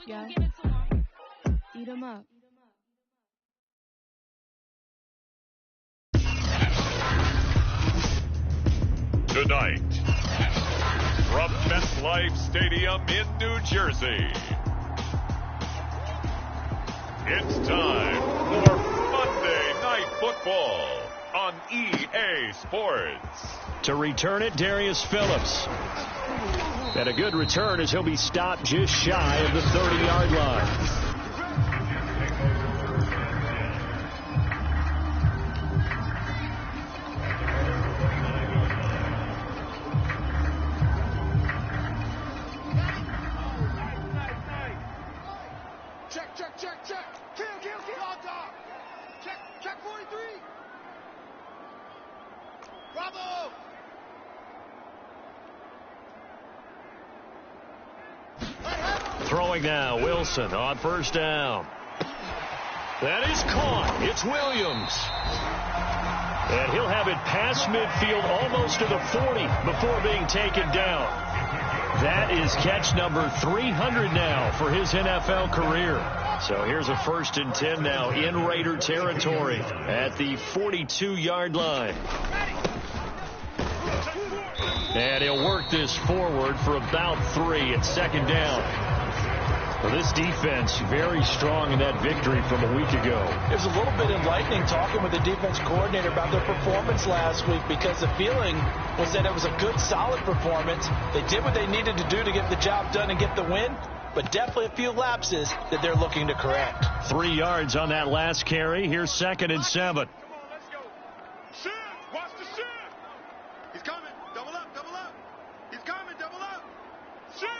Yeah. Eat 'em up. Tonight, from MetLife Stadium in New Jersey, it's time for Monday Night Football on EA Sports. To return it, Darius Phillips. And a good return as he'll be stopped just shy of the 30-yard line. Check. Kill. Hot dog. Check 43. Bravo. Throwing now, Wilson on first down. That is caught. It's Williams. And he'll have it past midfield almost to the 40 before being taken down. That is catch number 300 now for his NFL career. So here's a 1st and 10 now in Raider territory at the 42-yard line. And he'll work this forward for about 3 at 2nd down. Well, this defense very strong in that victory from a week ago. It was a little bit enlightening talking with the defense coordinator about their performance last week, because the feeling was that it was a good, solid performance. They did what they needed to do to get the job done and get the win, but definitely a few lapses that they're looking to correct. 3 yards on that last carry. Here's 2nd and 7. Come on, let's go. Shift. Watch the shift. He's coming. Double up. He's coming. Double up. Shift.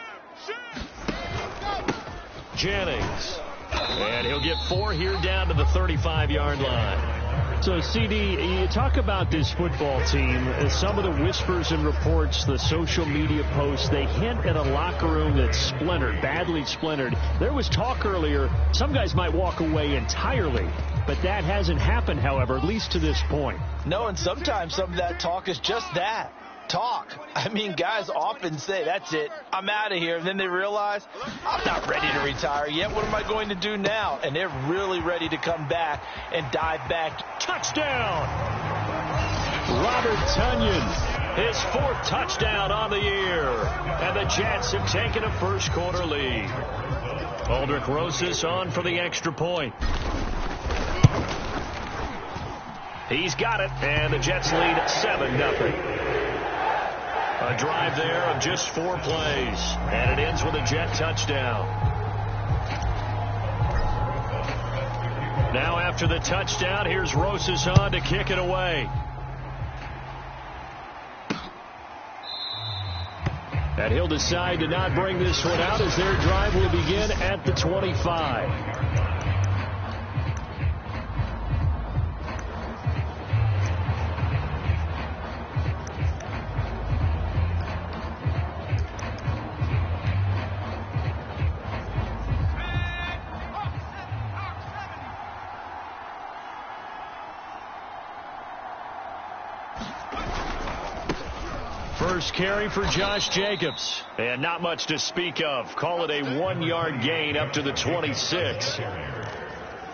Jennings. And he'll get 4 here down to the 35-yard line. So, CD, you talk about this football team, some of the whispers and reports, the social media posts, they hint at a locker room that's splintered, badly splintered. There was talk earlier, some guys might walk away entirely, but that hasn't happened, however, at least to this point. No, and sometimes some of that talk is just that. Talk. I mean, guys often say, that's it, I'm out of here. And then they realize, I'm not ready to retire yet. What am I going to do now? And they're really ready to come back and dive back. Touchdown! Robert Tonyan, his 4th touchdown on the year. And the Jets have taken a first quarter lead. Aldrich Rosas on for the extra point. He's got it, and the Jets lead 7-0. A drive there of just 4 plays, and it ends with a Jet touchdown. Now after the touchdown, here's Rosas on to kick it away. And he'll decide to not bring this one out as their drive will begin at the 25. First carry for Josh Jacobs. And not much to speak of. Call it a 1-yard gain up to the 26.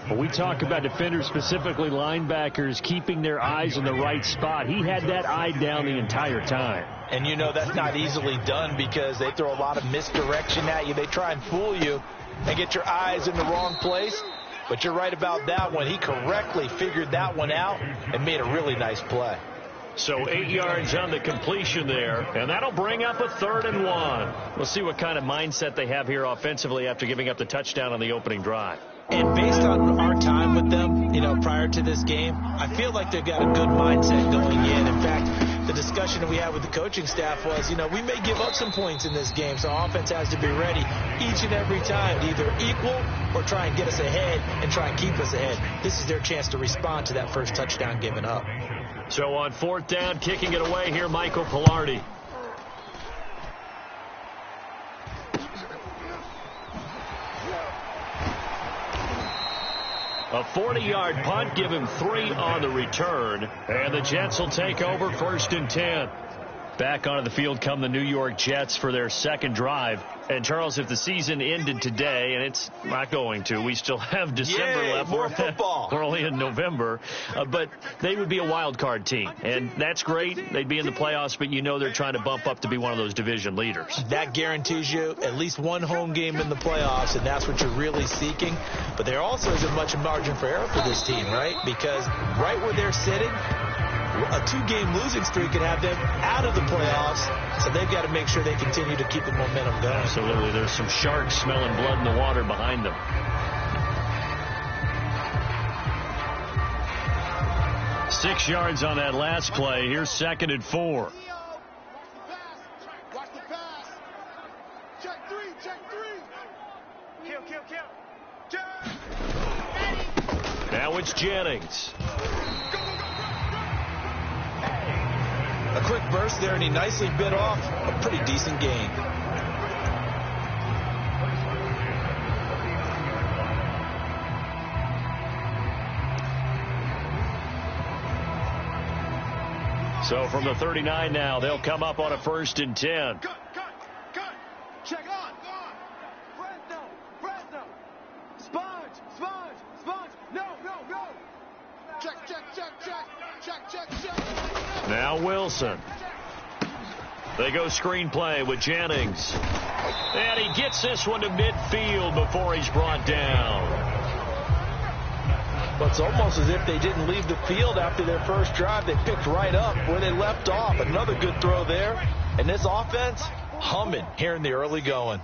When we talk about defenders, specifically linebackers, keeping their eyes in the right spot, he had that eye down the entire time. And you know that's not easily done because they throw a lot of misdirection at you. They try and fool you and get your eyes in the wrong place. But you're right about that one. He correctly figured that one out and made a really nice play. So 8 yards on the completion there, and that'll bring up a 3rd and 1. We'll see what kind of mindset they have here offensively after giving up the touchdown on the opening drive. And based on our time with them, prior to this game, I feel like they've got a good mindset going in. In fact, the discussion that we had with the coaching staff was, we may give up some points in this game, so our offense has to be ready each and every time to either equal or try and get us ahead and try and keep us ahead. This is their chance to respond to that first touchdown given up. So on 4th down, kicking it away here, Michael Pilardi. A 40-yard punt, give him 3 on the return, and the Jets will take over 1st and 10. Back onto the field come the New York Jets for their second drive. And, Charles, if the season ended today, and it's not going to, we still have December left. More football. We're only in November. But they would be a wild card team. And that's great. They'd be in the playoffs, but you know they're trying to bump up to be one of those division leaders. That guarantees you at least one home game in the playoffs, and that's what you're really seeking. But there also isn't much margin for error for this team, right? Because right where they're sitting, a 2-game losing streak could have them out of the playoffs, so they've got to make sure they continue to keep the momentum going. Absolutely. There's some sharks smelling blood in the water behind them. Six yards on that last play. Here's 2nd and 4. Watch the pass. Check 3. Kill. Check. Now it's Jennings. A quick burst there, and he nicely bit off a pretty decent gain. So from the 39 now, they'll come up on a 1st and 10. Cut. Check on. Fresno. Sponge. No. Check. Now Wilson. They go screenplay with Jennings. And he gets this one to midfield before he's brought down. But it's almost as if they didn't leave the field after their first drive. They picked right up where they left off. Another good throw there. And this offense, humming here in the early going.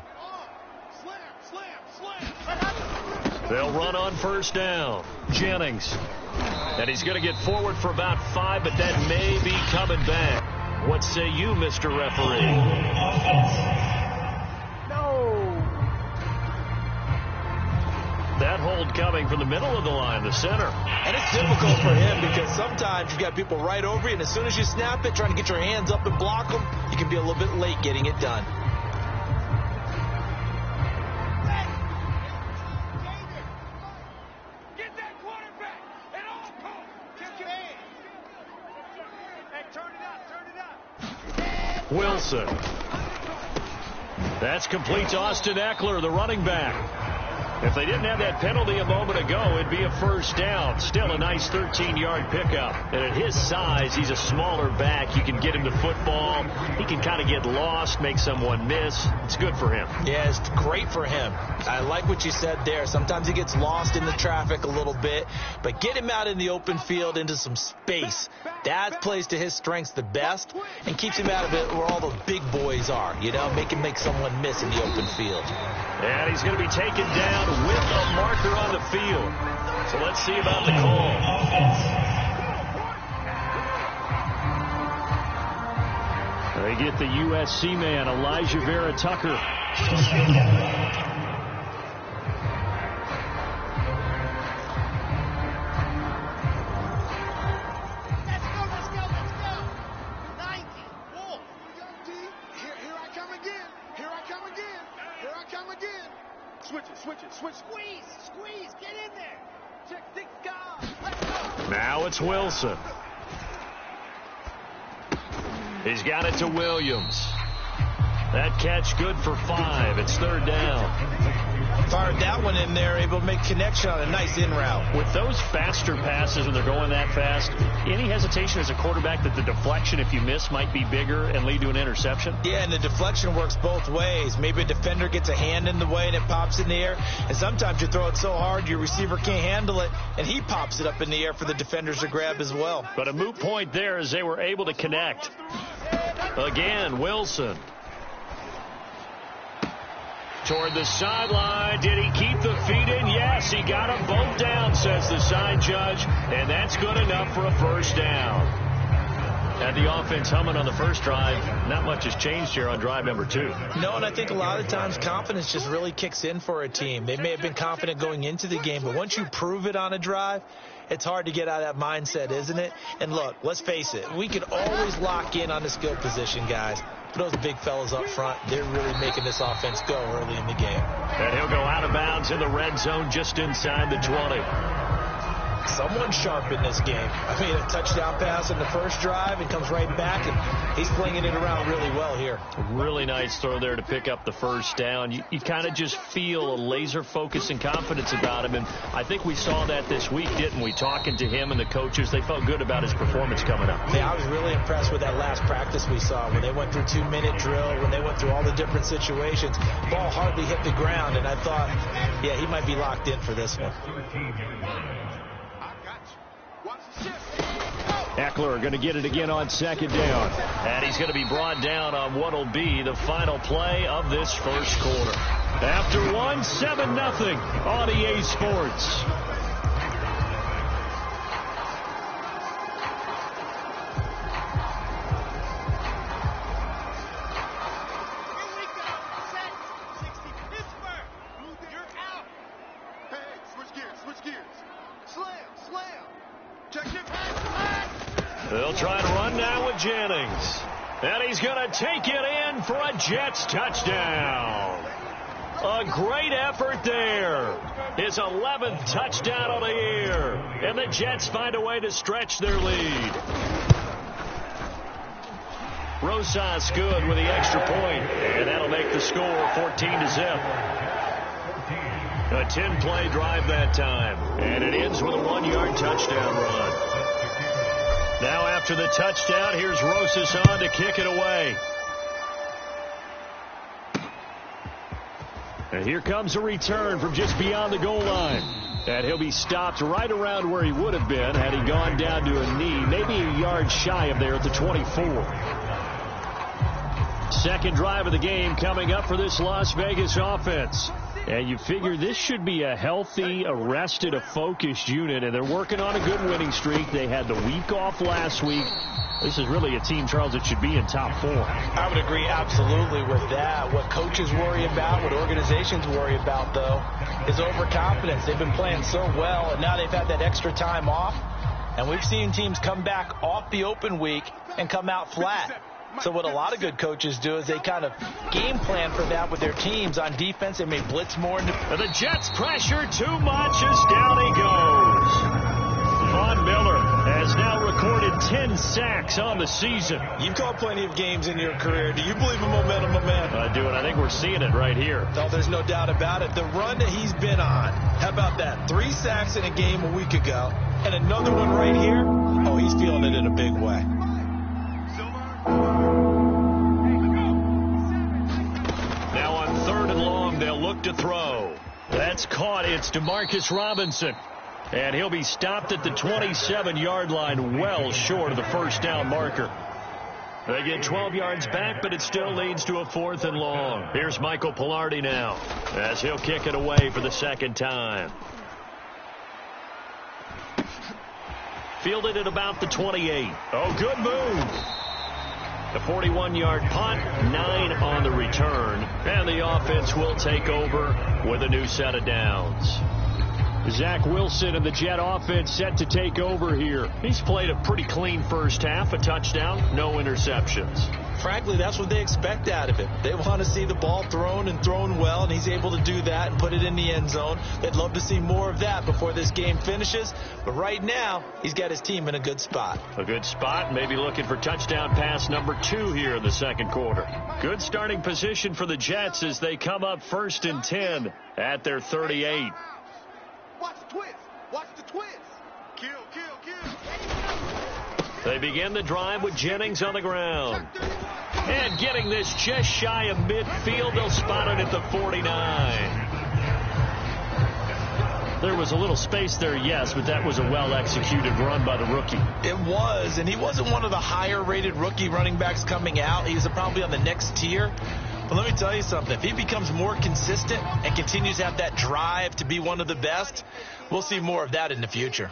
Slam. They'll run on 1st down. Jennings. And he's going to get forward for about 5, but that may be coming back. What say you, Mr. Referee? No. That hold coming from the middle of the line, the center. And it's difficult for him because sometimes you've got people right over you, and as soon as you snap it, trying to get your hands up and block them, you can be a little bit late getting it done. Wilson. That's complete to Austin Eckler, the running back. If they didn't have that penalty a moment ago, it'd be a 1st down. Still a nice 13-yard pickup. And at his size, he's a smaller back. You can get him the football. He can kind of get lost, make someone miss. It's good for him. Yeah, it's great for him. I like what you said there. Sometimes he gets lost in the traffic a little bit. But get him out in the open field into some space. That plays to his strengths the best and keeps him out of it where all the big boys are. You know, make him make someone miss in the open field. And he's going to be taken down with a marker on the field. So let's see about the call. They get the USC man, Elijah Vera Tucker. Switch. Squeeze. Get in there. Check 6 guys. Let's go. Now it's Wilson. He's got it to Williams. That catch good for 5. It's 3rd down. Fired that one in there, able to make connection on a nice in route. With those faster passes when they're going that fast, any hesitation as a quarterback that the deflection, if you miss, might be bigger and lead to an interception? Yeah, and the deflection works both ways. Maybe a defender gets a hand in the way and it pops in the air. And sometimes you throw it so hard your receiver can't handle it, and he pops it up in the air for the defenders to grab as well. But a moot point there as they were able to connect. Again, Wilson. Toward the sideline. Did he keep the feet in? Yes, he got them both down, says the side judge. And that's good enough for a 1st down. Had the offense humming on the first drive. Not much has changed here on drive number 2. No, and I think a lot of times confidence just really kicks in for a team. They may have been confident going into the game, but once you prove it on a drive, it's hard to get out of that mindset, isn't it? And look, let's face it, we can always lock in on the skill position, guys. But those big fellas up front, they're really making this offense go early in the game. And he'll go out of bounds in the red zone just inside the 20. someone sharp in this game. I mean, a touchdown pass in the first drive and comes right back, and he's flinging it around really well here. Really nice throw there to pick up the first down. You kind of just feel a laser focus and confidence about him, and I think we saw that this week, didn't we? Talking to him and the coaches, they felt good about his performance coming up. Yeah, I was really impressed with that last practice we saw when they went through 2-minute drill, when they went through all the different situations. Ball hardly hit the ground, and I thought, yeah, he might be locked in for this one. Eckler going to get it again on second down. And he's going to be brought down on what will be the final play of this first quarter. After one, 7-0 on EA Sports. They'll try to run now with Jennings. And he's going to take it in for a Jets touchdown. A great effort there. His 11th touchdown of the year. And the Jets find a way to stretch their lead. Rosas good with the extra point. And that'll make the score 14-0. A 10-play drive that time. And it ends with a 1-yard touchdown run. Now after the touchdown, here's Rosas on to kick it away. And here comes a return from just beyond the goal line. And he'll be stopped right around where he would have been had he gone down to a knee, maybe a yard shy of there at the 24. Second drive of the game coming up for this Las Vegas offense. And you figure this should be a healthy, arrested, a focused unit, and they're working on a good winning streak. They had the week off last week. This is really a team, Charles, that should be in top 4. I would agree absolutely with that. What coaches worry about, what organizations worry about, though, is overconfidence. They've been playing so well, and now they've had that extra time off. And we've seen teams come back off the open week and come out flat. So what a lot of good coaches do is they kind of game plan for that with their teams. On defense, they may blitz more. And the Jets pressure too much as down he goes. Von Miller has now recorded 10 sacks on the season. You've called plenty of games in your career. Do you believe in momentum, my man? I do, and I think we're seeing it right here. No, there's no doubt about it. The run that he's been on, how about that? 3 sacks in a game a week ago, and another one right here. Oh, he's feeling it in a big way. Now on 3rd and long, they'll look to throw. That's caught. It's DeMarcus Robinson. And he'll be stopped at the 27-yard line, well short of the first down marker. They get 12 yards back, but it still leads to a 4th and long. Here's Michael Pilardi now, as he'll kick it away for the second time. Fielded at about the 28. Oh, good move. The 41-yard punt, 9 on the return. And the offense will take over with a new set of downs. Zach Wilson and the Jet offense set to take over here. He's played a pretty clean first half, a touchdown, no interceptions. Frankly, that's what they expect out of him. They want to see the ball thrown and thrown well, and he's able to do that and put it in the end zone. They'd love to see more of that before this game finishes. But right now, he's got his team in a good spot. A good spot, maybe looking for touchdown pass number 2 here in the second quarter. Good starting position for the Jets as they come up 1st and 10 at their 38. Watch the twist. Watch the twist. Kill, kill, kill. They begin the drive with Jennings on the ground. And getting this just shy of midfield, they'll spot it at the 49. There was a little space there, yes, but that was a well-executed run by the rookie. It was, and he wasn't one of the higher-rated rookie running backs coming out. He was probably on the next tier. But let me tell you something. If he becomes more consistent and continues to have that drive to be one of the best, we'll see more of that in the future.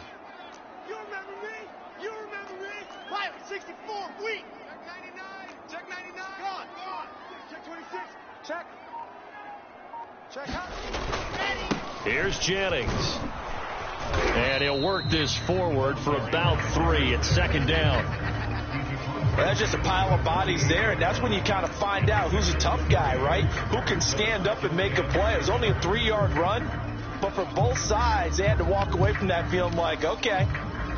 You remember me? You remember me? Pilot 64, weak. Check 99. Check 99. Gone. Gone. Check 26. Check. Check out. Ready. Here's Jennings. And he'll work this forward for about 3 at second down. Well, that's just a pile of bodies there, and that's when you kind of find out who's a tough guy, right? Who can stand up and make a play. It was only a 3-yard run, But for both sides, they had to walk away from that feeling like, okay,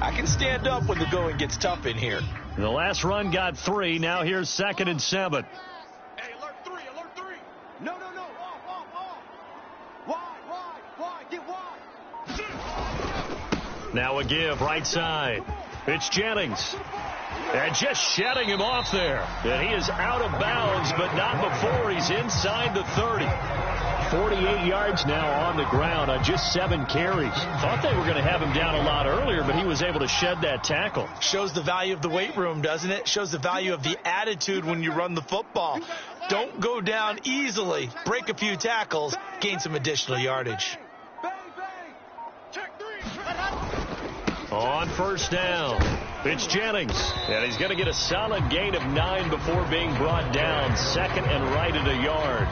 I can stand up when the going gets tough in here. The last run got 3. Now here's 2nd and 7. Hey, alert 3, alert 3. No. Off. Wide, get wide. Now a give, right side. It's Jennings. And just shedding him off there. And he is out of bounds, but not before he's inside the 30. 48 yards now on the ground on just 7 carries. Thought they were going to have him down a lot earlier, but he was able to shed that tackle. Shows the value of the weight room, doesn't it? Shows the value of the attitude when you run the football. Don't go down easily. Break a few tackles. Gain some additional yardage. On first down, it's Jennings. And he's going to get a solid gain of 9 before being brought down. 2nd and right at a yard.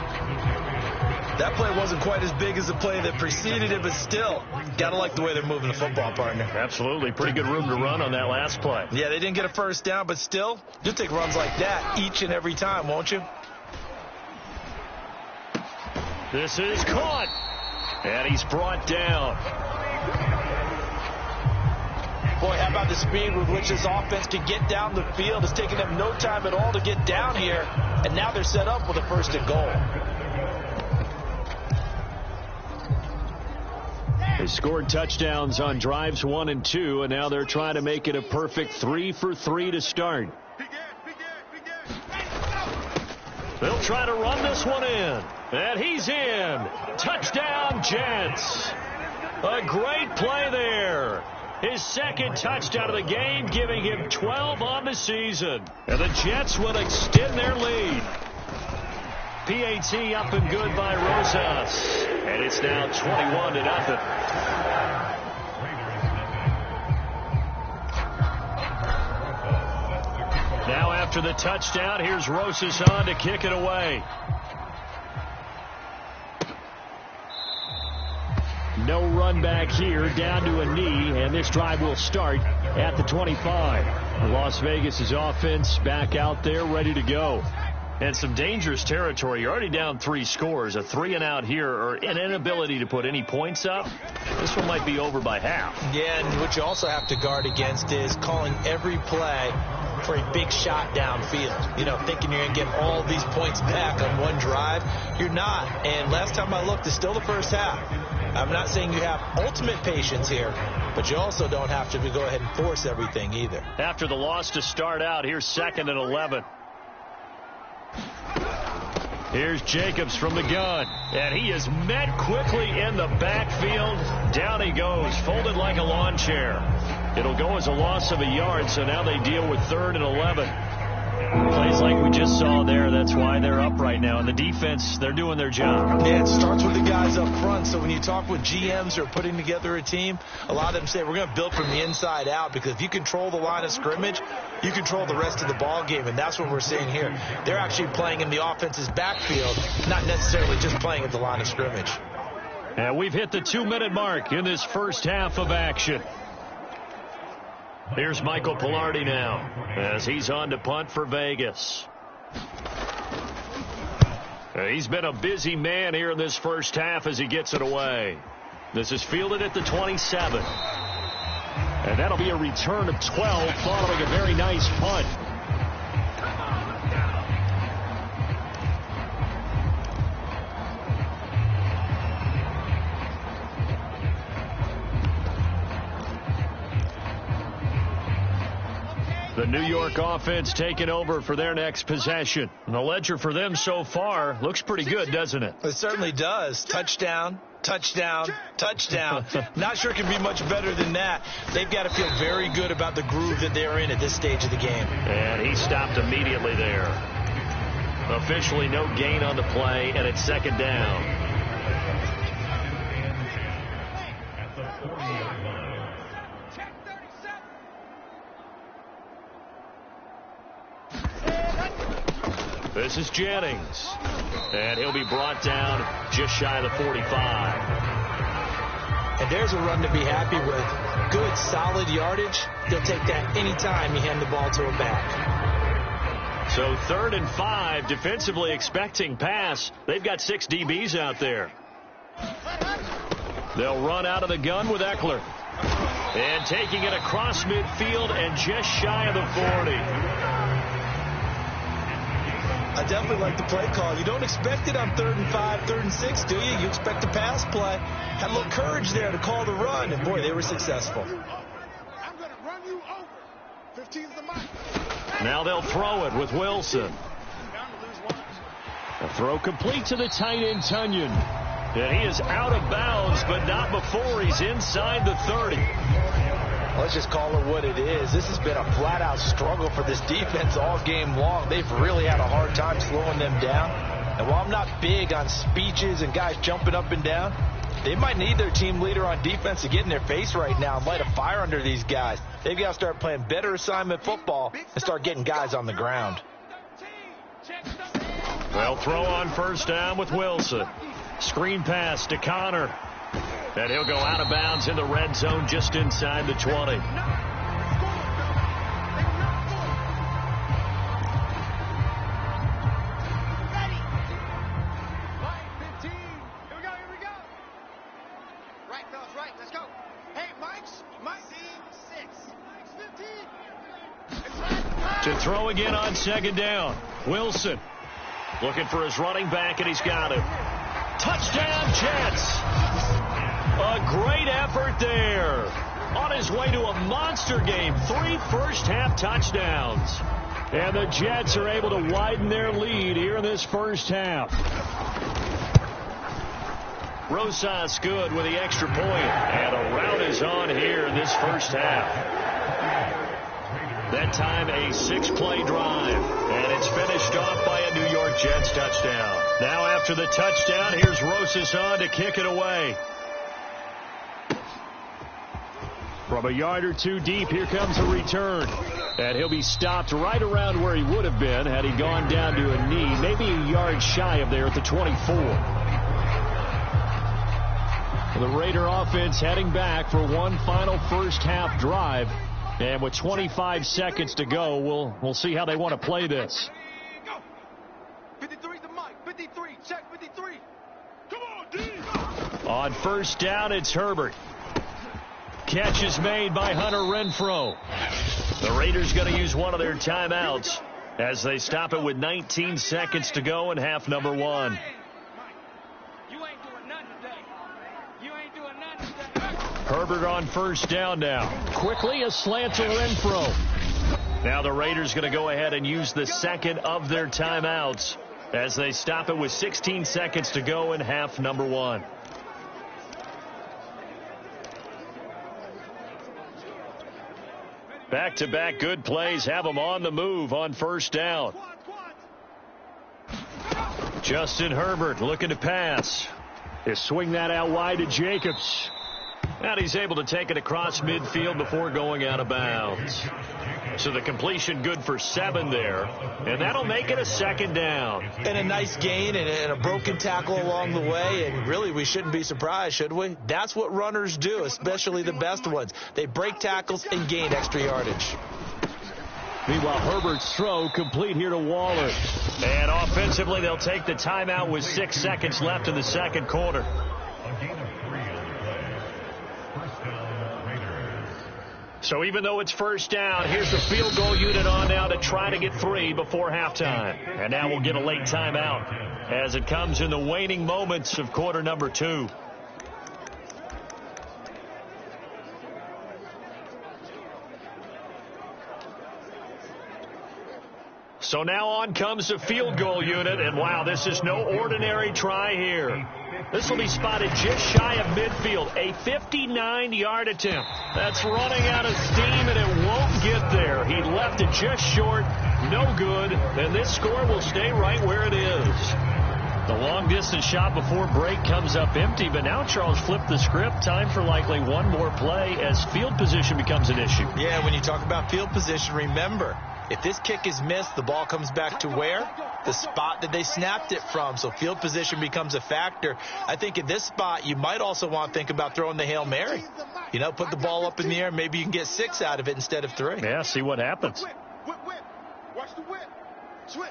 That play wasn't quite as big as the play that preceded it, but still, got to like the way they're moving the football, partner. Absolutely. Pretty good room to run on that last play. Yeah, they didn't get a first down, but still, you'll take runs like that each and every time, won't you? This is caught. And he's brought down. Boy, how about the speed with which this offense can get down the field? It's taken them no time at all to get down here, and now they're set up with a 1st and goal. They scored touchdowns on drives 1 and 2, and now they're trying to make it a perfect 3 for 3 to start. They'll try to run this one in, and he's in. Touchdown, Jets. A great play there. His 2nd touchdown of the game, giving him 12 on the season. And the Jets will extend their lead. PAT up and good by Rosas. And it's now 21-0. Now after the touchdown, here's Rosas on to kick it away. No run back here, down to a knee, and this drive will start at the 25. Las Vegas' offense back out there, ready to go. And some dangerous territory. You're already down 3 scores. A 3-and-out here, or an inability to put any points up. This one might be over by half. Yeah, and what you also have to guard against is calling every play for a big shot downfield. You know, thinking you're going to get all these points back on one drive. You're not. And last time I looked, it's still the first half. I'm not saying you have ultimate patience here, but you also don't have to go ahead and force everything either. After the loss to start out, here's 2nd and 11. Here's Jacobs from the gun, and he is met quickly in the backfield. Down he goes, folded like a lawn chair. It'll go as a loss of a yard, so now they deal with 3rd and 11. Plays like we just saw there. That's why they're up right now. And the defense, they're doing their job. Yeah, it starts with the guys up front. So when you talk with GMs who are putting together a team, a lot of them say we're going to build from the inside out, because if you control the line of scrimmage, you control the rest of the ball game. And that's what we're seeing here. They're actually playing in the offense's backfield, not necessarily just playing at the line of scrimmage. And we've hit the 2-minute mark in this first half of action. Here's Michael Pilardi now as he's on to punt for Vegas. He's been a busy man here in this first half as he gets it away. This is fielded at the 27. And that'll be a return of 12 following a very nice punt. The New York offense taking over for their next possession. And the ledger for them so far looks pretty good, doesn't it? It certainly does. Touchdown, touchdown, touchdown. Not sure it can be much better than that. They've got to feel very good about the groove that they're in at this stage of the game. And he stopped immediately there. Officially no gain on the play, and it's 2nd down. This is Jennings, and he'll be brought down just shy of the 45. And there's a run to be happy with. Good, solid yardage. They'll take that anytime you hand the ball to a back. So 3rd and 5, defensively expecting pass. They've got 6 DBs out there. They'll run out of the gun with Eckler. And taking it across midfield and just shy of the 40. I definitely like the play call. You don't expect it on 3rd and 5, 3rd and 6, do you? You expect a pass play. Had a little courage there to call the run, and boy, they were successful. I'm going to run you over. 15's the mark. Now they'll throw it with Wilson. A throw complete to the tight end, Tunyon. And he is out of bounds, but not before he's inside the 30. Let's just call it what it is. This has been a flat-out struggle for this defense all game long. They've really had a hard time slowing them down. And while I'm not big on speeches and guys jumping up and down, they might need their team leader on defense to get in their face right now and light a fire under these guys. They've got to start playing better assignment football and start getting guys on the ground. They'll throw on first down with Wilson. Screen pass to Connor. And he'll go out of bounds in the red zone just inside the 20. To throw again on second down. Wilson looking for his running back, and he's got him. Touchdown, Jets. A great effort there. On his way to a monster game. 3 first-half touchdowns. And the Jets are able to widen their lead here in this first half. Rosas good with the extra point. And a rout is on here in this first half. That time a 6-play drive. And it's finished off by a New York Jets touchdown. Now after the touchdown, here's Rosas on to kick it away. From a yard or two deep, here comes a return. And he'll be stopped right around where he would have been had he gone down to a knee, maybe a yard shy of there at the 24. The Raider offense heading back for one final first-half drive. And with 25 seconds to go, we'll see how they want to play this. 53 the mic. 53. Check 53. Come on, D. On first down, it's Herbert. Catch is made by Hunter Renfrow. The Raiders going to use one of their timeouts as they stop it with 19 seconds to go in half number 1. Herbert on first down now. Quickly a slant to Renfrow. Now the Raiders going to go ahead and use the second of their timeouts as they stop it with 16 seconds to go in half number 1. Back-to-back good plays have them on the move on first down. Justin Herbert looking to pass. He'll swing that out wide to Jacobs. And he's able to take it across midfield before going out of bounds. So the completion good for 7 there. And that'll make it a second down. And a nice gain and a broken tackle along the way. And really, we shouldn't be surprised, should we? That's what runners do, especially the best ones. They break tackles and gain extra yardage. Meanwhile, Herbert's throw complete here to Waller. And offensively, they'll take the timeout with 6 seconds left in the second quarter. So even though it's first down, here's the field goal unit on now to try to get 3 before halftime. And now we'll get a late timeout as it comes in the waning moments of quarter number 2. So now on comes the field goal unit, and wow, this is no ordinary try here. This will be spotted just shy of midfield, a 59-yard attempt. That's running out of steam, and it won't get there. He left it just short, no good, and this score will stay right where it is. The long-distance shot before break comes up empty, but now Charles flipped the script. Time for likely one more play as field position becomes an issue. Yeah, when you talk about field position, remember, if this kick is missed, the ball comes back to where? The spot that they snapped it from. So field position becomes a factor. I think in this spot, you might also want to think about throwing the Hail Mary. You know, put the ball up in the air. Maybe you can get 6 out of it instead of 3. Yeah, see what happens. Whip. Watch the whip. Switch.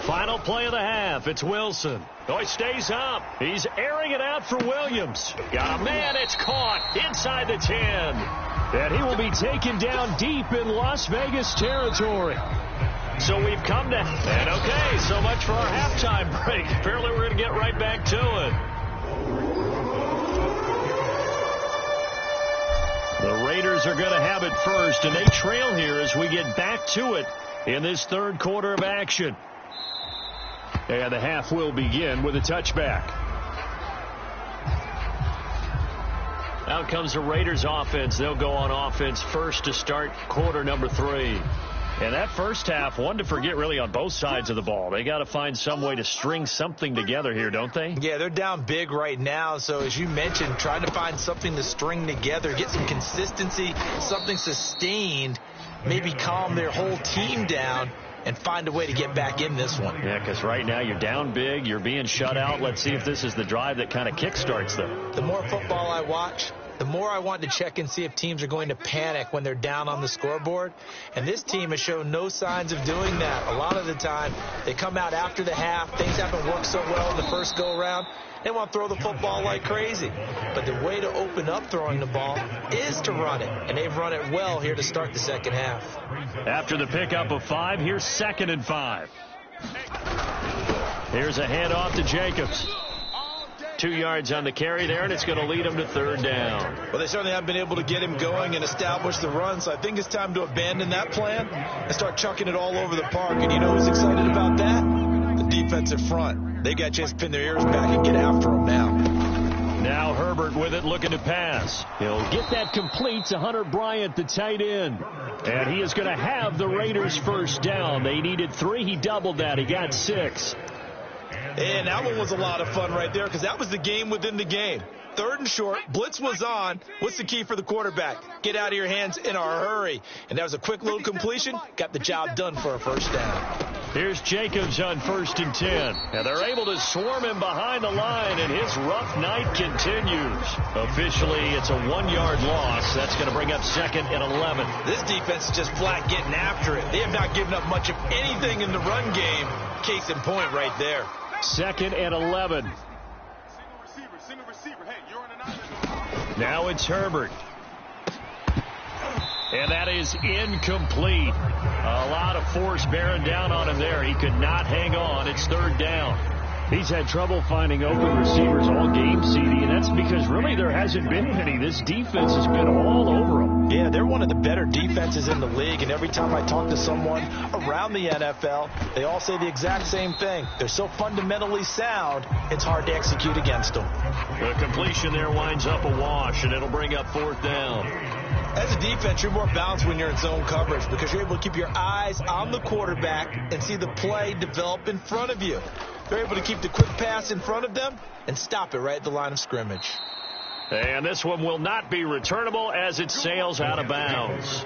Final play of the half. It's Wilson. Oh, he stays up. He's airing it out for Williams. Got a man. It's caught inside the 10. And he will be taken down deep in Las Vegas territory. So we've come to... And okay, so much for our halftime break. Apparently we're going to get right back to it. The Raiders are going to have it first, and they trail here as we get back to it in this third quarter of action. And the half will begin with a touchback. Out comes the Raiders offense. They'll go on offense first to start quarter number 3. And that first half, one to forget really on both sides of the ball. They got to find some way to string something together here, don't they? Yeah, they're down big right now. So as you mentioned, trying to find something to string together, get some consistency, something sustained, maybe calm their whole team down and find a way to get back in this one. Yeah, because right now you're down big, you're being shut out. Let's see if this is the drive that kind of kickstarts them. The more football I watch, the more I want to check and see if teams are going to panic when they're down on the scoreboard. And this team has shown no signs of doing that. A lot of the time, they come out after the half. Things haven't worked so well in the first go-around. They want to throw the football like crazy. But the way to open up throwing the ball is to run it. And they've run it well here to start the second half. After the pickup of 5, here's 2nd and 5. Here's a handoff to Jacobs. 2 yards on the carry there, and it's going to lead him to 3rd down. Well, they certainly haven't been able to get him going and establish the run, so I think it's time to abandon that plan and start chucking it all over the park. And you know who's excited about that? The defensive front. They got a chance to pin their ears back and get after him now. Now Herbert with it, looking to pass. He'll get that complete to Hunter Bryant, the tight end. And he is going to have the Raiders first down. They needed 3. He doubled that. He got 6. And that one was a lot of fun right there because that was the game within the game. 3rd and short, blitz was on. What's the key for the quarterback? Get out of your hands in a hurry. And that was a quick little completion. Got the job done for a first down. Here's Jacobs on 1st and 10. And they're able to swarm him behind the line, and his rough night continues. Officially, it's a 1-yard loss. That's going to bring up 2nd and 11. This defense is just flat getting after it. They have not given up much of anything in the run game. Case in point right there. 2nd and 11. Single receiver. Hey, you're on an island. Now it's Herbert. And that is incomplete. A lot of force bearing down on him there. He could not hang on. It's 3rd down. He's had trouble finding open receivers all game, CD, and that's because really there hasn't been any. This defense has been all over them. Yeah, they're one of the better defenses in the league, and every time I talk to someone around the NFL, they all say the exact same thing. They're so fundamentally sound, it's hard to execute against them. The completion there winds up a wash, and it'll bring up 4th down. As a defense, you're more balanced when you're in zone coverage because you're able to keep your eyes on the quarterback and see the play develop in front of you. They're able to keep the quick pass in front of them and stop it right at the line of scrimmage. And this one will not be returnable as it sails out of bounds.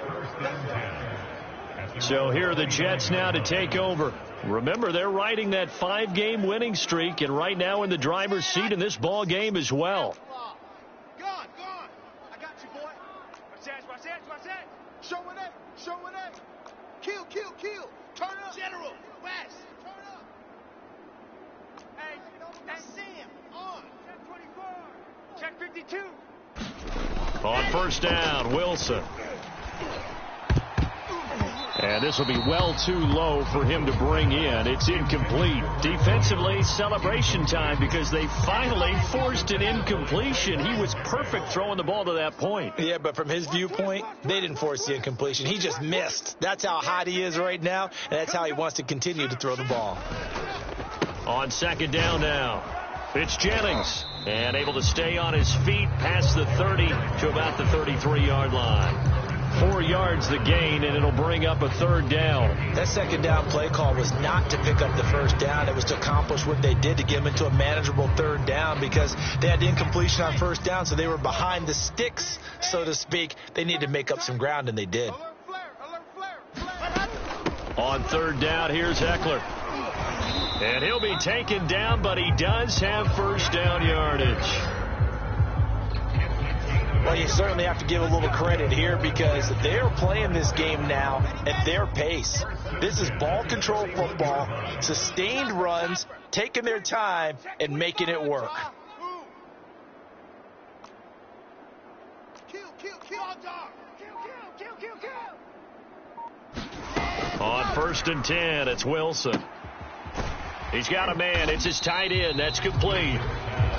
So here are the Jets now to take over. Remember, they're riding that 5-game winning streak, and right now in the driver's seat in this ball game as well. Gone. I got you, boy. Watch that. Show it. Kill. Turn up. General. West. Turn up. Hey, Sam. On. Check 52. On 1st down, Wilson. And this will be well too low for him to bring in. It's incomplete. Defensively, celebration time because they finally forced an incompletion. He was perfect throwing the ball to that point. Yeah, but from his viewpoint, they didn't force the incompletion. He just missed. That's how hot he is right now, and that's how he wants to continue to throw the ball. On 2nd down now, it's Jennings. And able to stay on his feet past the 30 to about the 33-yard line. 4 yards the gain, and it'll bring up a 3rd down. That 2nd down play call was not to pick up the 1st down. It was to accomplish what they did to get them into a manageable 3rd down because they had the incompletion on 1st down, so they were behind the sticks, so to speak. They needed to make up some ground, and they did. Alert flare. On 3rd down, here's Eckler. And he'll be taken down, but he does have 1st down yardage. Well, you certainly have to give a little credit here because they're playing this game now at their pace. This is ball control football, sustained runs, taking their time, and making it work. On 1st and 10, it's Wilson. He's got a man. It's his tight end. That's complete.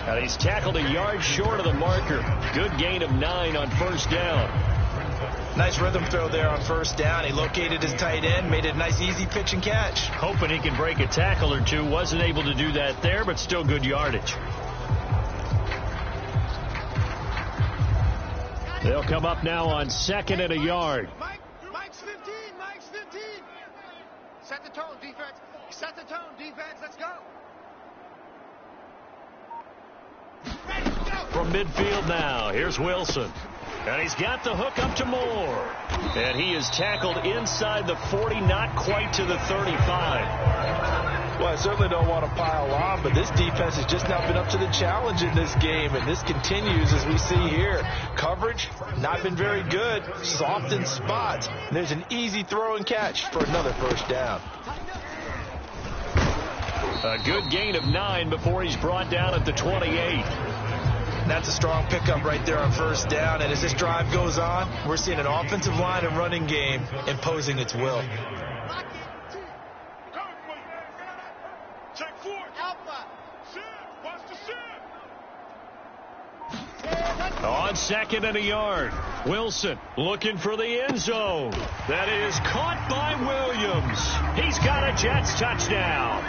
And he's tackled a yard short of the marker. Good gain of 9 on 1st down. Nice rhythm throw there on 1st down. He located his tight end, made it a nice easy pitch and catch. Hoping he can break a tackle or two. Wasn't able to do that there, but still good yardage. They'll come up now on 2nd and a yard. Mike's 15. Mike's 15. Set the tone, defense. Set the tone, defense. Let's go. From midfield now, here's Wilson. And he's got the hook up to Moore. And he is tackled inside the 40, not quite to the 35. Well, I certainly don't want to pile on, but this defense has just not been up to the challenge in this game, and this continues as we see here. Coverage, not been very good, soft in spots. There's an easy throw and catch for another 1st down. A good gain of 9 before he's brought down at the 28. That's a strong pickup right there on 1st down, and as this drive goes on, we're seeing an offensive line and running game imposing its will. On 2nd and a yard, Wilson looking for the end zone. That is caught by Williams. He's got a Jets touchdown.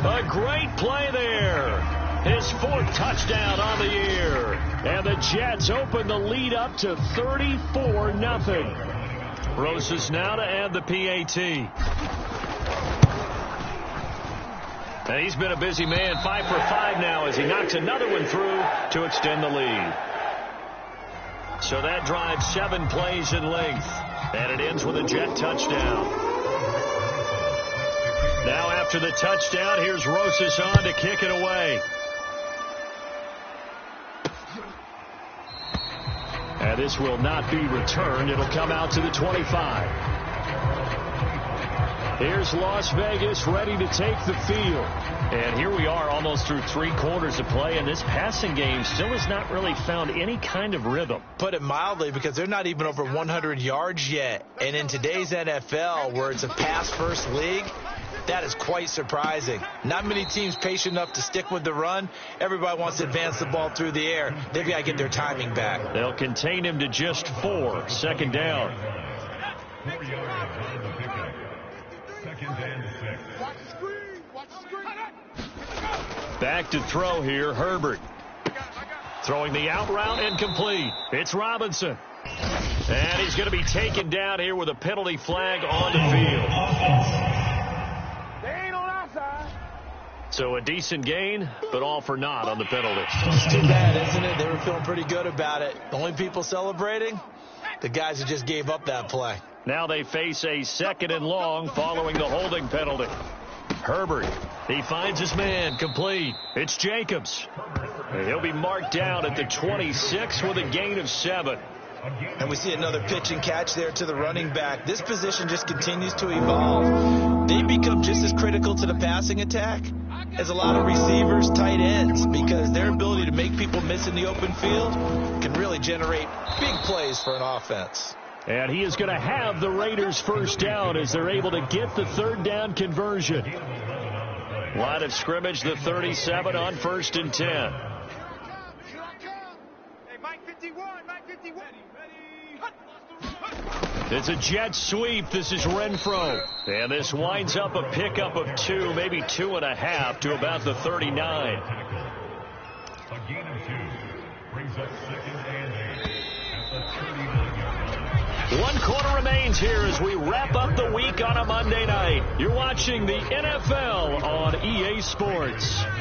A great play there. His 4th touchdown on the year. And the Jets open the lead up to 34-0. Rosas now to add the PAT. And he's been a busy man, 5 for 5 now as he knocks another one through to extend the lead. So that drives 7 plays in length. And it ends with a Jet touchdown. Now after the touchdown, here's Rosas on to kick it away. And this will not be returned. It'll come out to the 25. Here's Las Vegas ready to take the field. And here we are almost through 3 quarters of play, and this passing game still has not really found any kind of rhythm. Put it mildly, because they're not even over 100 yards yet. And in today's NFL, where it's a pass-first league, that is quite surprising. Not many teams patient enough to stick with the run. Everybody wants to advance the ball through the air. They've got to get their timing back. They'll contain him to just 4. 2nd down. 4 yards on the pickup. 2nd and 6. Watch the screen. Watch the screen. Back to throw here, Herbert. Throwing the out route and complete. It's Robinson. And he's going to be taken down here with a penalty flag on the field. They ain't on our side. So a decent gain, but all for naught on the penalty. It's too bad, isn't it? They were feeling pretty good about it. The only people celebrating, the guys who just gave up that play. Now they face a 2nd and long following the holding penalty. Herbert, he finds his man, complete. It's Jacobs. He'll be marked down at the 26 with a gain of 7. And we see another pitch and catch there to the running back. This position just continues to evolve. They become just as critical to the passing attack as a lot of receivers, tight ends, because their ability to make people miss in the open field can really generate big plays for an offense. And he is going to have the Raiders 1st down as they're able to get the 3rd down conversion. Line of scrimmage, the 37 on 1st and 10. Hey, Mike 51. Mike 51. It's a jet sweep. This is Renfro. And this winds up a pickup of 2, maybe 2.5 to about the 39. A gain of 2 brings up 2nd and 8 at the 39-yard line. 1 quarter remains here as we wrap up the week on a Monday night. You're watching the NFL on EA Sports. Check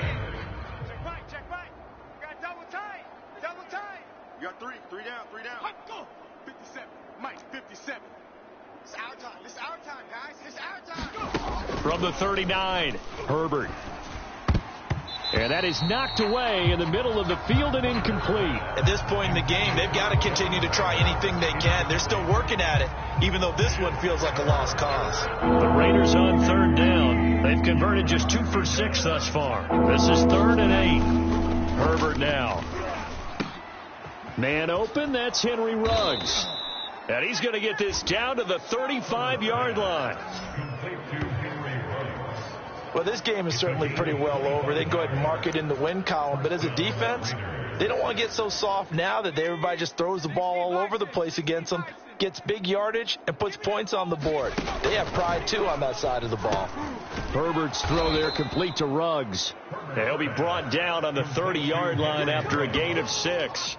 right, check right. You got double tight. Double tight. You got 3 down, 3 down. Go. 57. Mike, 57. It's our time. It's our time, guys. It's our time. Go. From the 39, Herbert. And that is knocked away in the middle of the field and incomplete. At this point in the game, they've got to continue to try anything they can. They're still working at it, even though this one feels like a lost cause. The Raiders on third down. They've converted just 2 for 6 thus far. This is 3rd and 8. Herbert now. Man open, that's Henry Ruggs. And he's going to get this down to the 35-yard line. Well, this game is certainly pretty well over. They can go ahead and mark it in the win column. But as a defense, they don't want to get so soft now that everybody just throws the ball all over the place against them, gets big yardage, and puts points on the board. They have pride, too, on that side of the ball. Herbert's throw there complete to Ruggs. He'll be brought down on the 30-yard line after a gain of 6.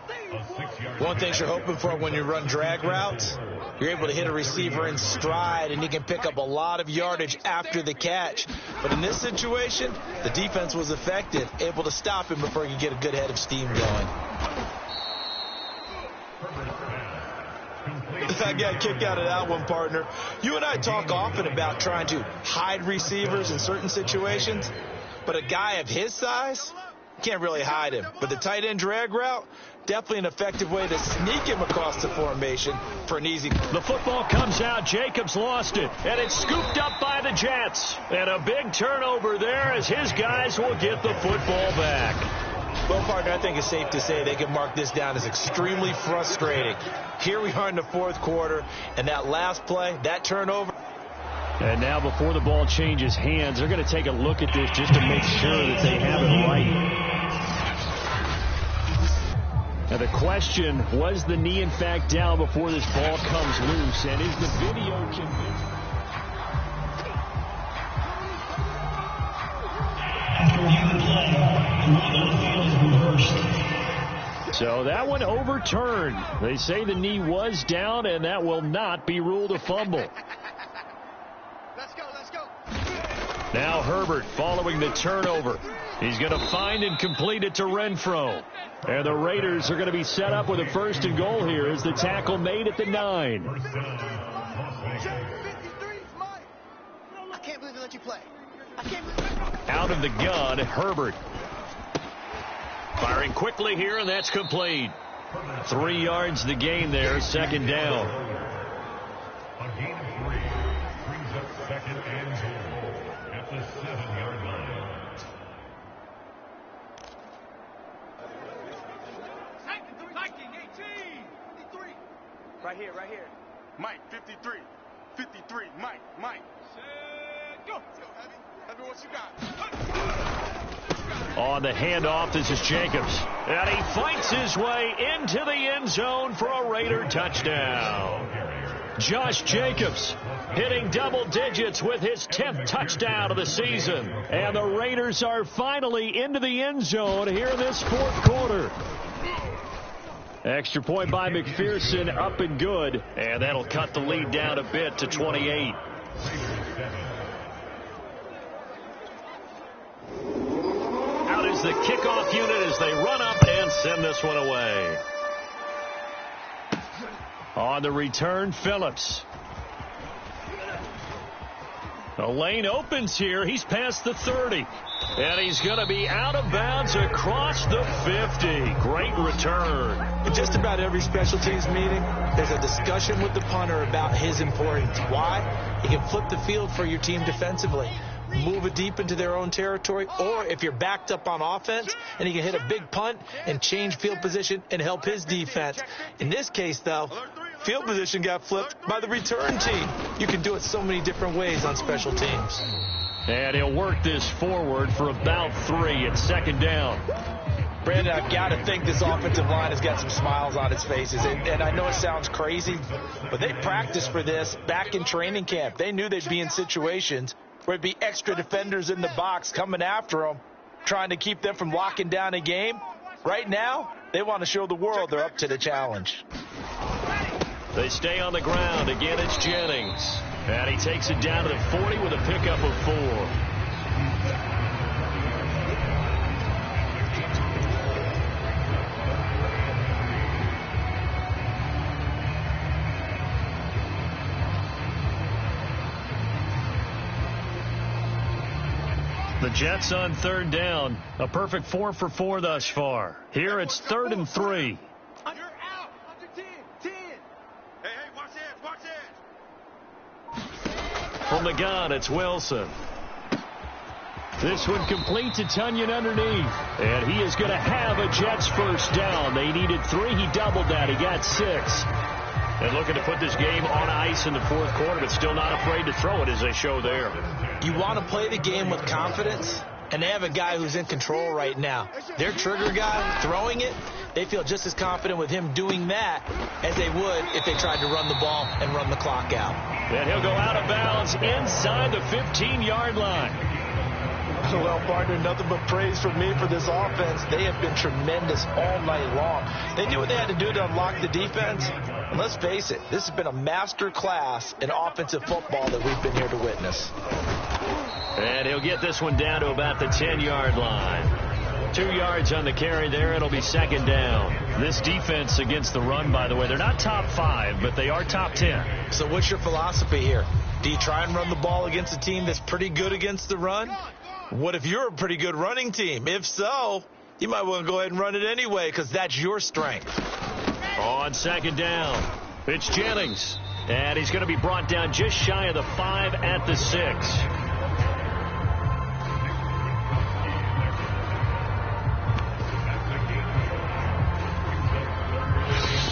One thing you're hoping for when you run drag routes, you're able to hit a receiver in stride, and you can pick up a lot of yardage after the catch. But in this situation, the defense was effective, able to stop him before he could get a good head of steam going. I got a kick out of that one, partner. You and I talk often about trying to hide receivers in certain situations, but a guy of his size, can't really hide him. But the tight end drag route, definitely an effective way to sneak him across the formation for an easy. The football comes out. Jacobs lost it, and it's scooped up by the Jets. And a big turnover there as his guys will get the football back. Well, partner, I think it's safe to say they can mark this down as extremely frustrating. Here we are in the 4th quarter, and that last play, that turnover. And now before the ball changes hands, they're going to take a look at this just to make sure that they have it right. Now the question, was the knee in fact down before this ball comes loose? And is the video convincing? So that one overturned. They say the knee was down, and that will not be ruled a fumble. Let's go, let's go. Now Herbert following the turnover. He's going to find and complete it to Renfro. And the Raiders are going to be set up with a 1st and goal here as the tackle made at the 9. I can't believe they let you play. I can't believe. Out of the gun, Herbert. Firing quickly here, and that's complete. 3 yards the gain there, 2nd down. A gain of 3 brings up 2nd and goal at the 7-yard line. Right here, right here. Mike, 53. 53, Mike. Set, go. Heavy, what you got? On the handoff, this is Jacobs. And he fights his way into the end zone for a Raider touchdown. Josh Jacobs hitting double digits with his 10th touchdown of the season. And the Raiders are finally into the end zone here in this 4th quarter. Extra point by McPherson, up and good. And that'll cut the lead down a bit to 28. Out is the kickoff unit as they run up and send this one away. On the return, Phillips. The lane opens here. He's past the 30. And he's going to be out of bounds across the 50. Great return. In just about every special teams meeting, there's a discussion with the punter about his importance. Why? He can flip the field for your team defensively, move it deep into their own territory, or if you're backed up on offense, and he can hit a big punt and change field position and help his defense. In this case, though, field position got flipped by the return team. You can do it so many different ways on special teams. And he'll work this forward for about 3 at 2nd down. Brandon, I've got to think this offensive line has got some smiles on its faces. And I know it sounds crazy, but they practiced for this back in training camp. They knew they'd be in situations where there'd be extra defenders in the box coming after them, trying to keep them from locking down a game. Right now, they want to show the world they're up to the challenge. They stay on the ground. Again, it's Jennings. And he takes it down to the 40 with a pickup of 4. The Jets on third down. A perfect 4 for 4 thus far. Here it's 3rd and 3. You're out. Under 10. 10. Hey, watch that. From the gun, it's Wilson. This one complete to Tunyon underneath. And he is going to have a Jets first down. They needed 3. He doubled that. He got 6. And looking to put this game on ice in the fourth quarter, but still not afraid to throw it as they show there. You want to play the game with confidence, and they have a guy who's in control right now. Their trigger guy throwing it, they feel just as confident with him doing that as they would if they tried to run the ball and run the clock out. And he'll go out of bounds inside the 15-yard line. Well, partner, nothing but praise from me for this offense. They have been tremendous all night long. They knew what they had to do to unlock the defense. And let's face it, this has been a master class in offensive football that we've been here to witness. And he'll get this one down to about the 10-yard line. 2 yards on the carry there. It'll be 2nd down. This defense against the run, by the way, they're not top 5, but they are top 10. So what's your philosophy here? Do you try and run the ball against a team that's pretty good against the run? What if you're a pretty good running team? If so, you might want to go ahead and run it anyway because that's your strength. On 2nd down, it's Jennings. And he's going to be brought down just shy of the 5 at the 6.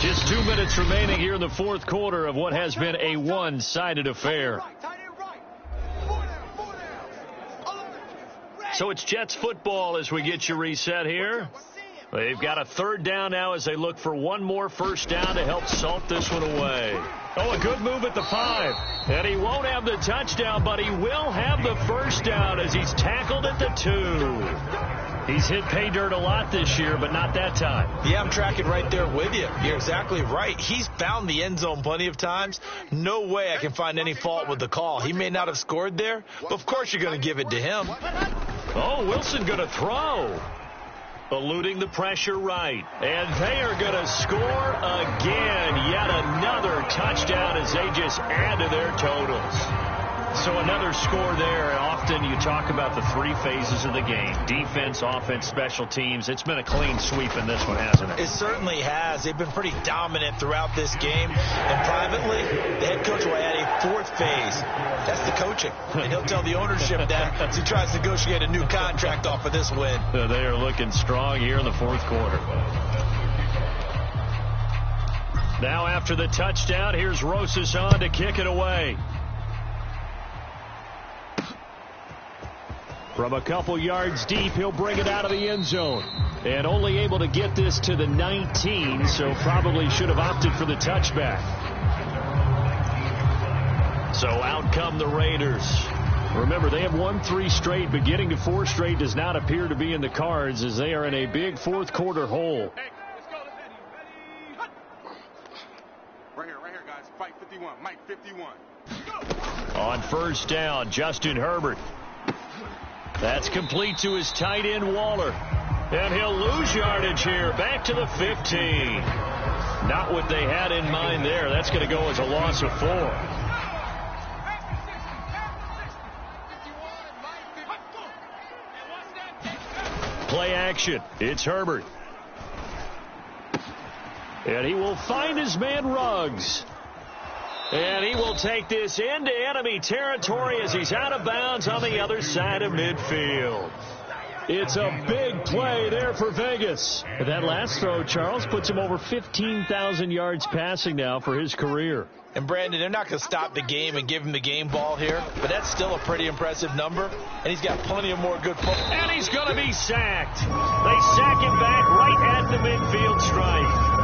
Just 2 minutes remaining here in the fourth quarter of what has been a one-sided affair. So it's Jets football as we get you reset here. They've got a 3rd down now as they look for one more first down to help salt this one away. Oh, a good move at the 5. And he won't have the touchdown, but he will have the first down as he's tackled at the 2. He's hit pay dirt a lot this year, but not that time. Yeah, I'm tracking right there with you. You're exactly right. He's found the end zone plenty of times. No way I can find any fault with the call. He may not have scored there, but of course you're going to give it to him. Oh, Wilson going to throw. Eluding the pressure right. And they are going to score again. Yet another touchdown as they just add to their totals. So another score there. Often you talk about the 3 phases of the game. Defense, offense, special teams. It's been a clean sweep in this one, hasn't it? It certainly has. They've been pretty dominant throughout this game. And privately, the head coach will add a 4th phase. That's the coaching. And he'll tell the ownership that as he tries to negotiate a new contract off of this win. They are looking strong here in the fourth quarter. Now after the touchdown, here's Rosas on to kick it away. From a couple yards deep, he'll bring it out of the end zone. And only able to get this to the 19, so probably should have opted for the touchback. So out come the Raiders. Remember, they have won 3 straight, but getting to 4 straight does not appear to be in the cards as they are in a big fourth quarter hole. Hey, let's go. Ready. Right here, guys. Fight 51. Mike 51. Go. On first down, Justin Herbert. That's complete to his tight end, Waller. And he'll lose yardage here, back to the 15. Not what they had in mind there. That's going to go as a loss of 4. Play action. It's Herbert. And he will find his man Ruggs. And he will take this into enemy territory as he's out of bounds on the other side of midfield. It's a big play there for Vegas. That last throw, Charles, puts him over 15,000 yards passing now for his career. And, Brandon, they're not going to stop the game and give him the game ball here, but that's still a pretty impressive number, and he's got plenty of more good football. And he's going to be sacked. They sack him back right at the midfield stripe.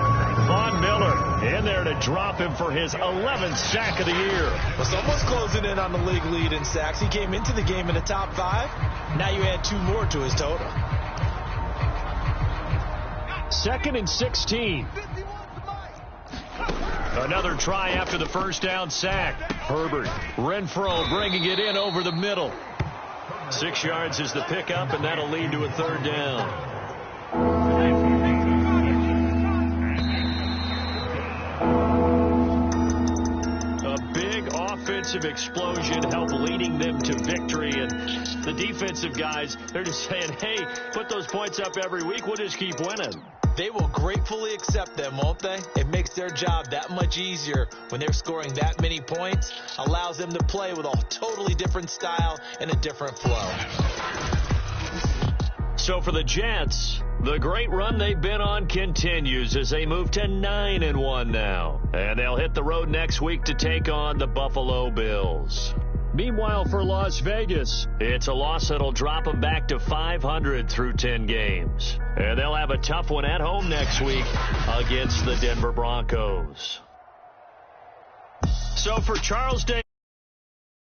Von Miller in there to drop him for his 11th sack of the year. Well, someone's closing in on the league lead in sacks. He came into the game in the top 5. Now you add 2 more to his total. 2nd and 16. Another try after the first down sack. Herbert, Renfro bringing it in over the middle. 6 yards is the pickup, and that'll lead to a 3rd down. offensive explosion help leading them to victory. And the defensive guys, they're just saying, hey, put those points up every week. We'll just keep winning. They will gratefully accept them, won't they? It makes their job that much easier when they're scoring that many points. Allows them to play with a totally different style and a different flow. So for the Jets, the great run they've been on continues as they move to 9-1 now. And they'll hit the road next week to take on the Buffalo Bills. Meanwhile, for Las Vegas, it's a loss that'll drop them back to 500 through 10 games. And they'll have a tough one at home next week against the Denver Broncos. So for Charles Day